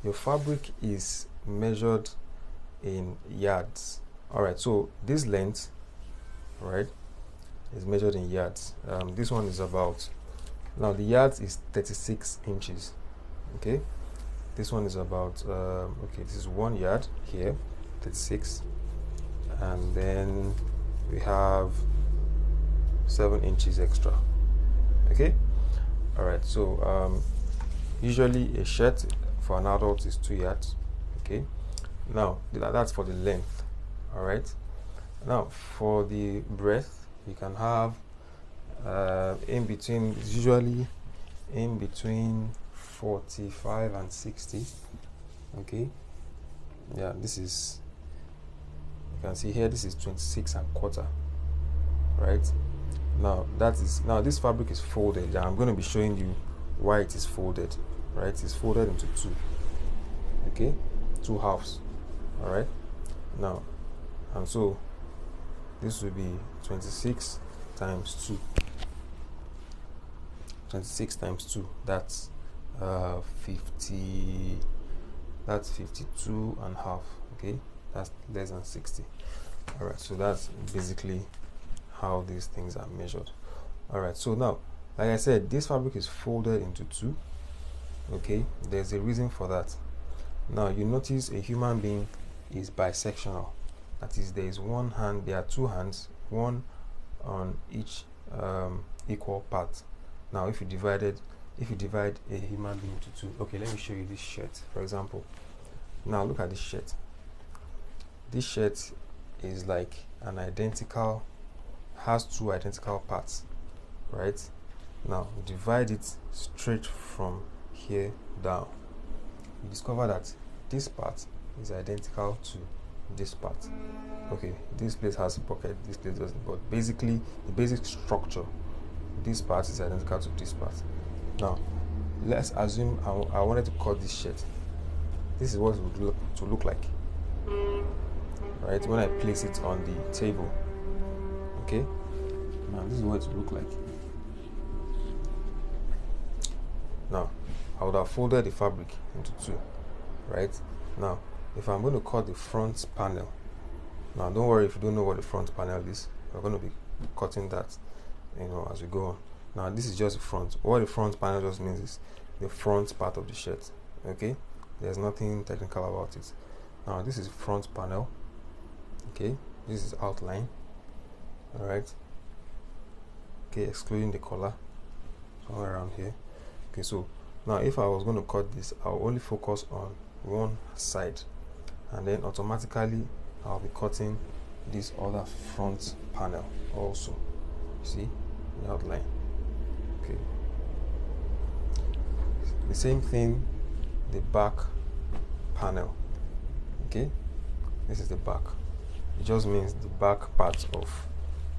your fabric is measured in yards. All right, so this length, right, is measured in yards. This one is about, now the yards is 36 inches. Okay, this one is about okay, this is 1 yard here, 36, and then we have 7 inches extra. Okay, all right, so usually a shirt for an adult is 2 yards. Okay, now that's for the length. All right, now for the breadth, you can have in between, usually in between 45 and 60. Okay, yeah, this is, you can see here, this is 26 and quarter. Right, now this fabric is folded. I'm going to be showing you why it is folded. Right, it's folded into two. Okay, two halves. All right, now, and so this will be 26 times 2. 26 times 2, that's 50, that's 52 and a half. Okay, that's less than 60. All right, so that's basically how these things are measured. All right, so now, like I said, this fabric is folded into two. Okay, there's a reason for that. Now you notice a human being is bisectional. That is, there is one hand, there are two hands, one on each equal part. Now if you divide a human being into two, okay, let me show you this shirt, for example. Now look at this shirt. This shirt is like an identical, has two identical parts, right? Now divide it straight from here down. You discover that this part is identical to this part. Okay, this place has a pocket, this place doesn't, but basically the basic structure, this part is identical to this part. Now let's assume I wanted to cut this shirt. This is what it would look like, right, when I place it on the table. Okay, now this is what it would look like. Now I would have folded the fabric into two. Right, now if I'm going to cut the front panel, now don't worry if you don't know what the front panel is, we're going to be cutting that, you know, as we go on. Now this is just the front. What the front panel just means is the front part of the shirt. Okay, there's nothing technical about it. Now this is front panel. Okay, this is outline. All right, okay, excluding the collar, somewhere around here. Okay, so now if I was going to cut this, I'll only focus on one side, and then automatically I'll be cutting this other front panel also. You see the outline. Okay, the same thing, the back panel. Okay, this is the back. It just means the back part of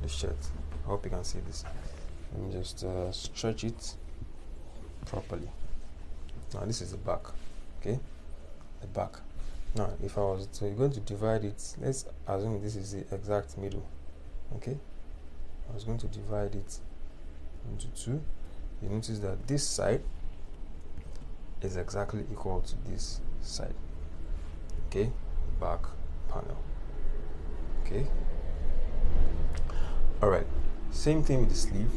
the shirt. I hope you can see this. Let me just stretch it properly. Now this is the back. Okay, the back. Now if I was going to divide it, let's assume this is the exact middle. Okay, I was going to divide it into two. You notice that this side is exactly equal to this side. Okay, back panel. Okay, all right, same thing with the sleeve.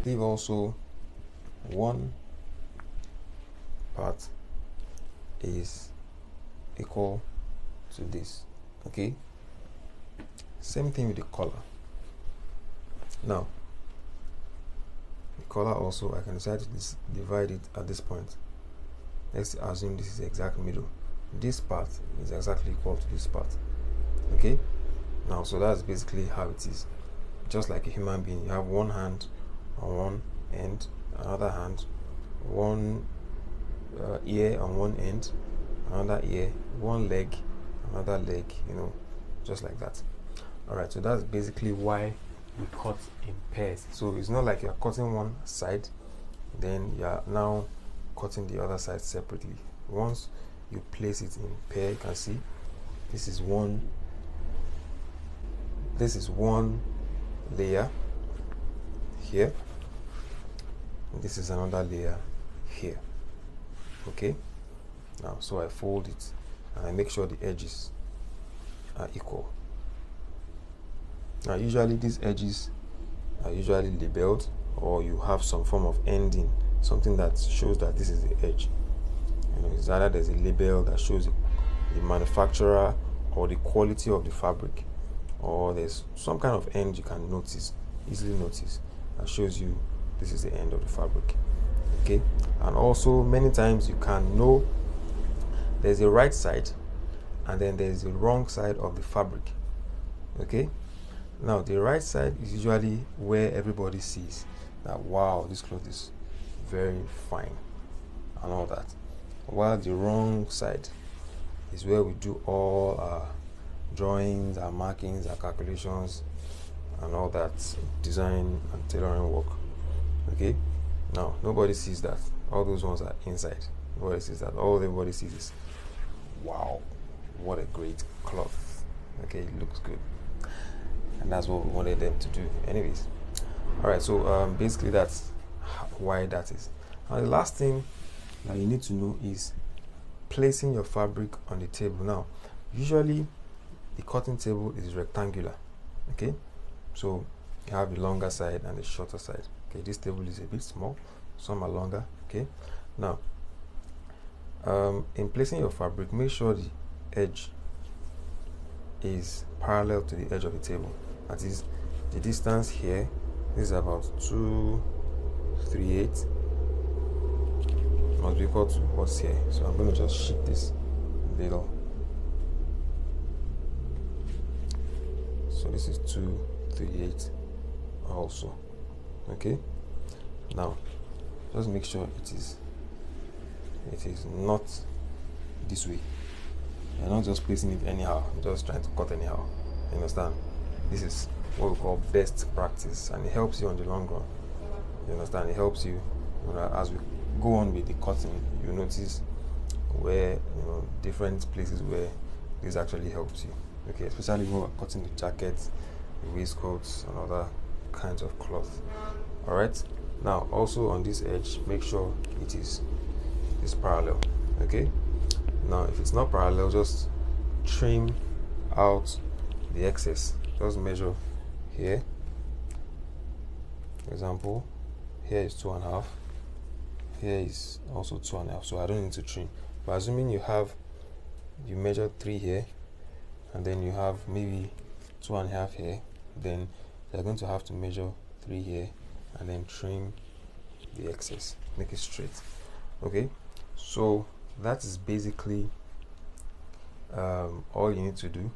Sleeve also, one part is equal to this. Okay, same thing with the collar. Now the collar also, I can decide to divide it at this point. Let's assume this is the exact middle. This part is exactly equal to this part. Okay, now so that's basically how it is. Just like a human being, you have one hand on one end, another hand, one ear on one end, another ear, one leg, another leg, you know, just like that. All right, so that's basically why we cut in pairs. So it's not like you're cutting one side, then you're now cutting the other side separately. Once you place it in pair, you can see this is one layer here, this is another layer here. Okay, Now, so I fold it and I make sure the edges are equal. Now, usually these edges are usually labeled, or you have some form of ending, something that shows that this is the edge. It's either there's a label that shows the manufacturer or the quality of the fabric, or there's some kind of end you can easily notice, that shows you this is the end of the fabric. Okay, and also many times you can know there's a right side and then there's the wrong side of the fabric. Okay, now the right side is usually where everybody sees that, wow, this cloth is very fine and all that, while the wrong side is where we do all our drawings, our markings, our calculations, and all that design and tailoring work. Okay, now nobody sees that. All those ones are inside. Nobody sees that. All everybody sees is, wow, what a great cloth. Okay, it looks good, and that's what we wanted them to do anyways. All right, so basically that's why that is. Now the last thing that you need to know is placing your fabric on the table. Now usually the cutting table is rectangular. Okay, so you have the longer side and the shorter side. Okay, this table is a bit small, some are longer. Okay, now in placing your fabric, make sure the edge is parallel to the edge of the table. That is, the distance here is about 238, must be equal to what's here. So I'm going to just shift this little. So this is 238 also. Okay, now just make sure it is not this way. You're not just placing it anyhow, just trying to cut anyhow. You understand? This is what we call best practice, and it helps you on the long run. You understand? It helps you, as we go on with the cutting. You notice where, different places where this actually helps you. Okay, especially when we're cutting the jackets, the waistcoats, and other kinds of cloth. All right. Now, also on this edge, make sure it is parallel. Okay. Now, if it's not parallel, just trim out the excess. Just measure here. For example, here is 2.5. Here is also 2.5. So I don't need to trim. But assuming you measure 3 here, and then you have maybe 2.5 here, then you're going to have to measure 3 here, and then trim the excess, make it straight. Okay, so that is basically all you need to do.